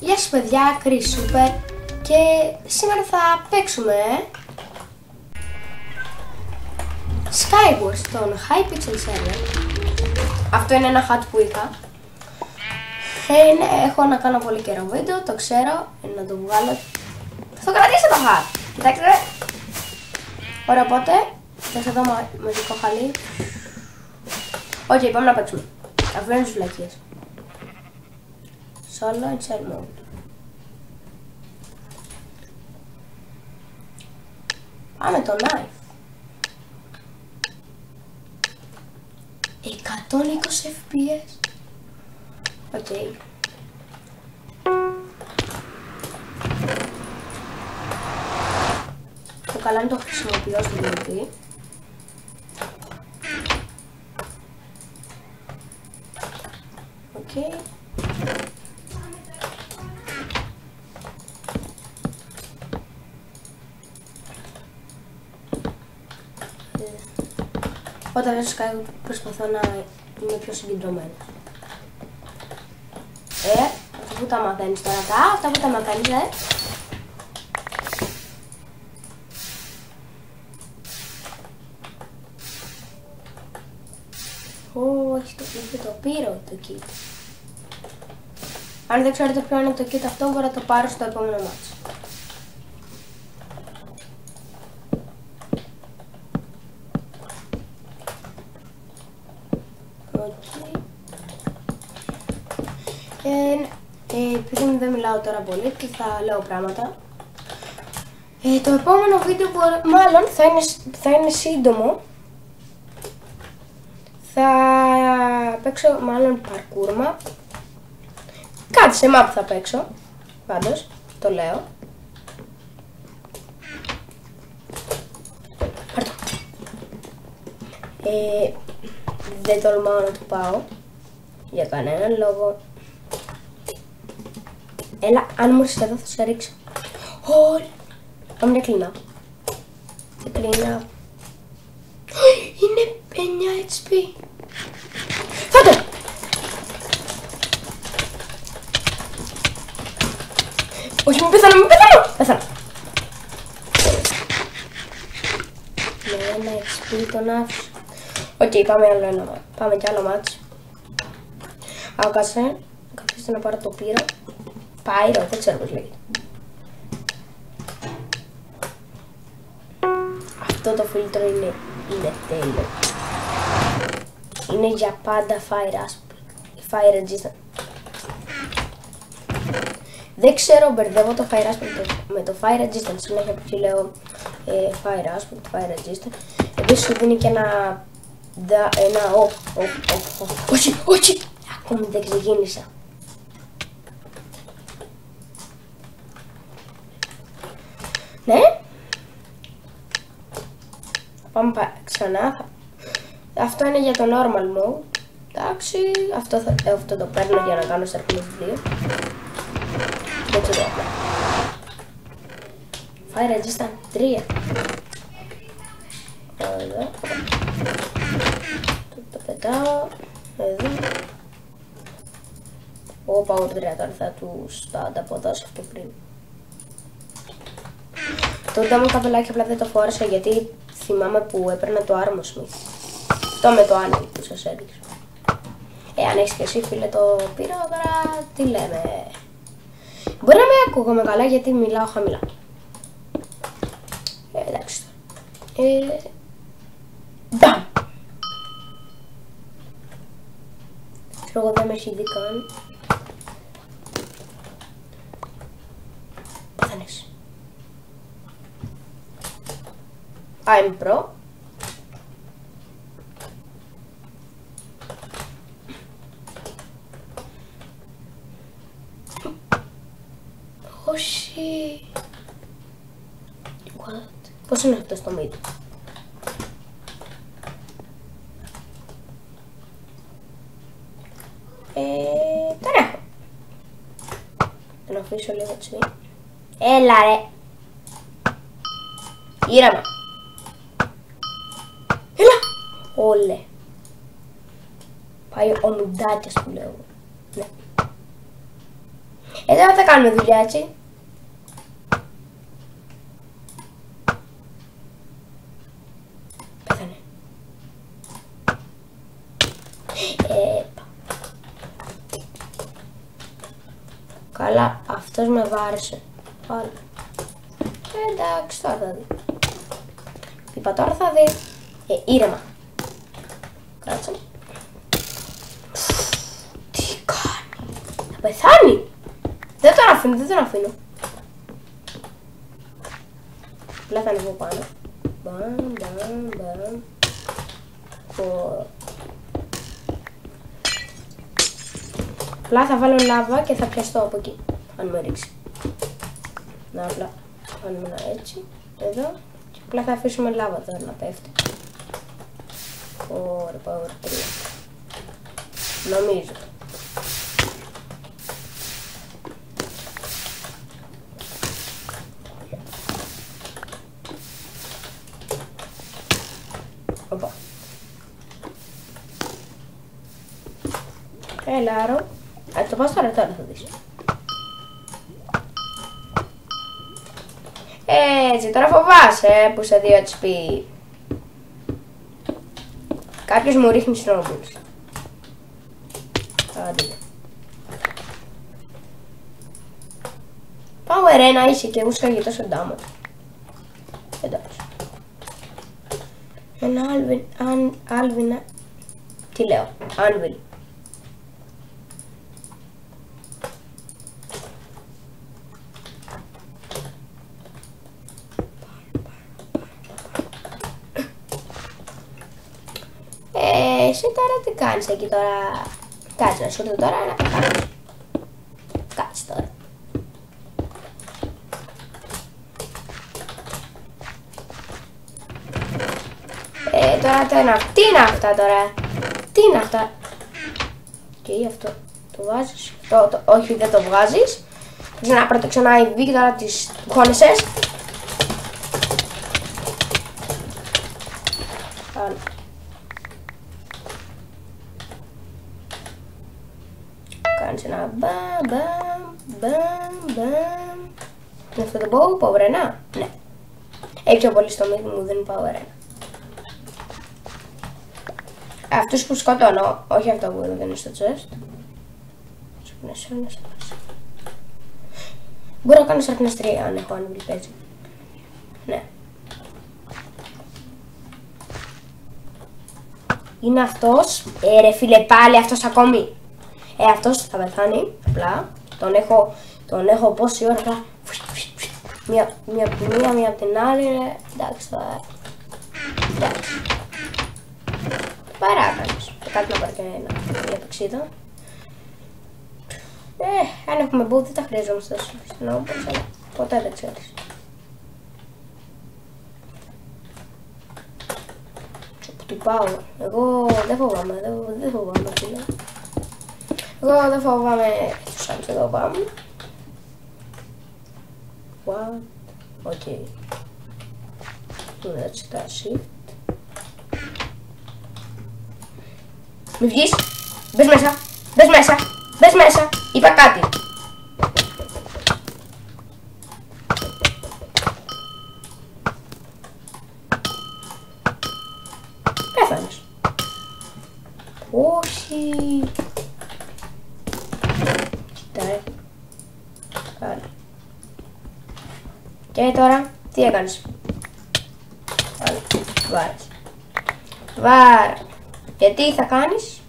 Γεια σας παιδιά, Chris Super και σήμερα θα παίξουμε Skywars στον Hypixel server. Αυτό είναι ένα hat που είχα. Έχω να κάνω πολύ καιρό βίντεο, το ξέρω, να το βγάλω. Θα το κρατήσω το hat, κοιτάξτε. Ωραία, οπότε θες εδώ μαζικό χαλί. Οκ, πάμε να παίξουμε. Αφήνω τις βλακίες. Solo and shell mode. Πάμε το knife. 120 fps. Οκ. Το καλά είναι το χρησιμοποιώ στην τελική. Οκ. Όταν βάζω Skywars προσπαθώ να είμαι πιο συγκεντρωμένος. Αυτά που τα μαθαίνεις τώρα, αυτά που τα μαθαίνεις, έχει το πύρο το kit. Αν δεν ξέρετε ποιο είναι το kit αυτό, μπορώ να το πάρω στο επόμενο μάτσο. Επειδή δεν μιλάω τώρα πολύ και θα λέω πράγματα, το επόμενο βίντεο μάλλον θα είναι σύντομο. Θα παίξω μάλλον παρκούρμα. Κάτι σε map θα παίξω, πάντως, το λέω. Πάρ' το. Δεν τολμάω να του πάω για κανέναν λόγο. Έλα, αν μου έρθεις εδώ θα σε ρίξω. Πάμε να κλείνω. Δεν κλείνω. Είναι 9 HP. Φάτε! Όχι, μην πεθάνω, μην πεθάνω! Πεθάνω. Με 1 HP τον άφησα. Οκ, πάμε κι άλλο μάτσο. Κάτσε. Καθίστε να πάρω το πύρο. Πάιρο, δεν ξέρω πώς λέγεται. Αυτό το φίλτρο είναι τέλειο. Είναι για πάντα fire resistant. Δεν ξέρω, μπερδεύω το fire aspect με το fire resistant. Συνέχεια που λέω fire aspect, fire resistant. Επίσης σου δίνει και ένα όχι, ακόμη δεν ξεκίνησα. Ναι. Πάμε ξανά. Αυτό είναι για το normal mode. Εντάξει, αυτό το παίρνω για να κάνω Starcraft 2. Δεν ξέρω απλά. Fire resistant 3. Εδώ. Το πετάω. Εδώ. Ο Power 3 τώρα θα τους τα ανταποδώσω αυτό πριν. Το ντόμο καπελάκι απλά δεν το φόρεσα γιατί θυμάμαι που έπαιρνα το Armor Smith. Αυτό με το άνοιγμα που σας έδειξα. Αν έχεις και εσύ φίλε το πύρο, τώρα τι λέμε. Μπορεί να με ακούγομαι καλά γιατί μιλάω χαμηλά. Εντάξει. Μπαμ! Ξέρω εγώ δεν με έχει δει καν. Πέθανες. I'm pro. Όχι. What? Πώς είναι αυτό στο mid? Τον έχω. Τον αφήσω λίγο έτσι. Έλα ρε. Ήρεμα. Έλα. Όλε. Πάει ο Μουντάκιας που λέω. Ναι. Εδώ θα κάνουμε δουλειά έτσι. Πέθανε. Καλά, αυτός με βάρεσε. Πάλι. Εντάξει, τώρα θα δει. Είπα τώρα θα δει. Ήρεμα. Κάτσε. Τι κάνει. Θα πεθάνει. Δεν τον αφήνω, δεν τον αφήνω. Απλά θα ανεβώ πάνω. Μπαμ, μπαμ, μπαμ. Απλά θα βάλω λάβα και θα πιαστώ από εκεί. Αν με ρίξει. Να απλά κάνουμε ένα έτσι. Εδώ. Και απλά θα αφήσουμε λάβα τώρα να πέφτει. Ωραία, power 3. Νομίζω. Οπα. Έλα, Άρο. Το πας τώρα θα δεις. Έτσι, τώρα φοβάσαι που σε 2 HP. Κάποιος μου ρίχνει snowballs. Άντε. Power 1 είσαι και ούσκαγε τόσο damage. Εντάξει. Ένα Alvin. Τι λέω, Anvil. Εσύ τώρα τι κάνεις εκεί τώρα. Κάτσε να σου δω τώρα να πεθάνεις. Κάτσε τώρα. Τώρα τι είναι αυτά τώρα. Τι είναι αυτά. Και αυτό το βάζεις. Όχι, δεν το βγάζεις. Πρέπει να προτεξιονάει η Βίκη τώρα τις χώνεσες. Άλλο. Κάνεις ένα μπαμ, μπαμ, μπαμ, μπαμ. Είναι αυτό το power 1? Ναι. Έχει πιο πολύ στο μύθι μου, δεν είναι power 1. Αυτούς που σκοτώνω, όχι αυτό που δεν είναι στο chest. Μπορώ να κάνω σαρκναστρία αν έχω Anvil παίζει. Ναι. Είναι αυτός. Ρε φίλε, πάλι αυτός ακόμη. Αυτός θα πεθάνει. Απλά. Τον έχω πόση ώρα. Μία από τη μία από την άλλη. Εντάξει τώρα. Εντάξει. Παράκανες. Κάτι να πάρει και μια πηξίδα. Αν έχουμε boot δεν τα χρειαζόμαστε στους snowballs, αλλά ποτέ δεν ξέρεις. Τι πάω. Εγώ δεν φοβάμαι, δεν φοβάμαι φίλε. Εγώ δεν φοβάμαι τους άλλους εδώ πάμε. What? Οκ. Έτσι τα shift. Μη βγεις. Μπες μέσα. Μπες μέσα. Μπες μέσα. Είπα κάτι. Πέθανες. Όχι. Κοιτάει. Καλά. Και τώρα, τι έκανες. Καλά. Βάρες. Βάρε. Γιατί θα κάνεις.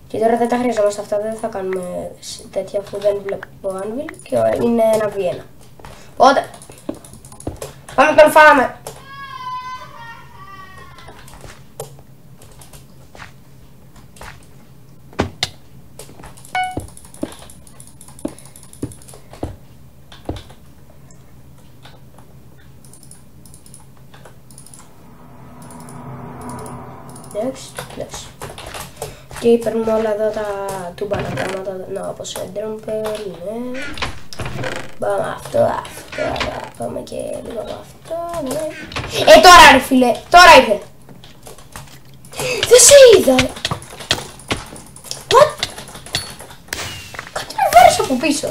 Και τώρα δεν τα χρειαζόμαστε αυτά, δεν θα κάνουμε τέτοια αφού δεν βλέπω Anvil και είναι ένα V1. Οπότε, πάμε τον φάμε. Εντάξει. Και παίρνουμε όλα εδώ τα τούμπανα πράγματα, όπως Endromper, ναι. Πάμε αυτό, πάμε και λίγο από αυτό, ναι. Τώρα ρε φίλε, τώρα ήρθε. Δεν σε είδα. What? Κάτι με βάρεσε από πίσω.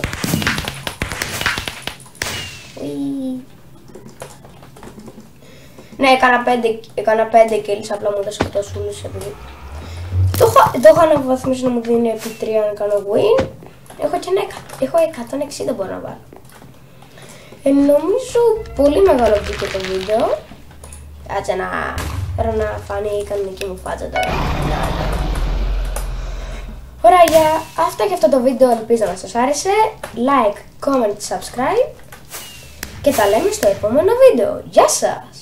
Ναι, έκανα 5 kills, απλά μου έδωσε το σούλους επειδή το έχω αναβαθμίσει να μου δίνει επί 3 να κάνω win. Έχω 160 μπορώ να βάλω. Νομίζω πολύ μεγάλο βγήκε το βίντεο. Κάτσε να φανεί η κανονική μου φάτσα τώρα. Ωραία, για αυτά και αυτό το βίντεο, ελπίζω να σας άρεσε. Like, comment, subscribe και τα λέμε στο επόμενο βίντεο. Γεια σας!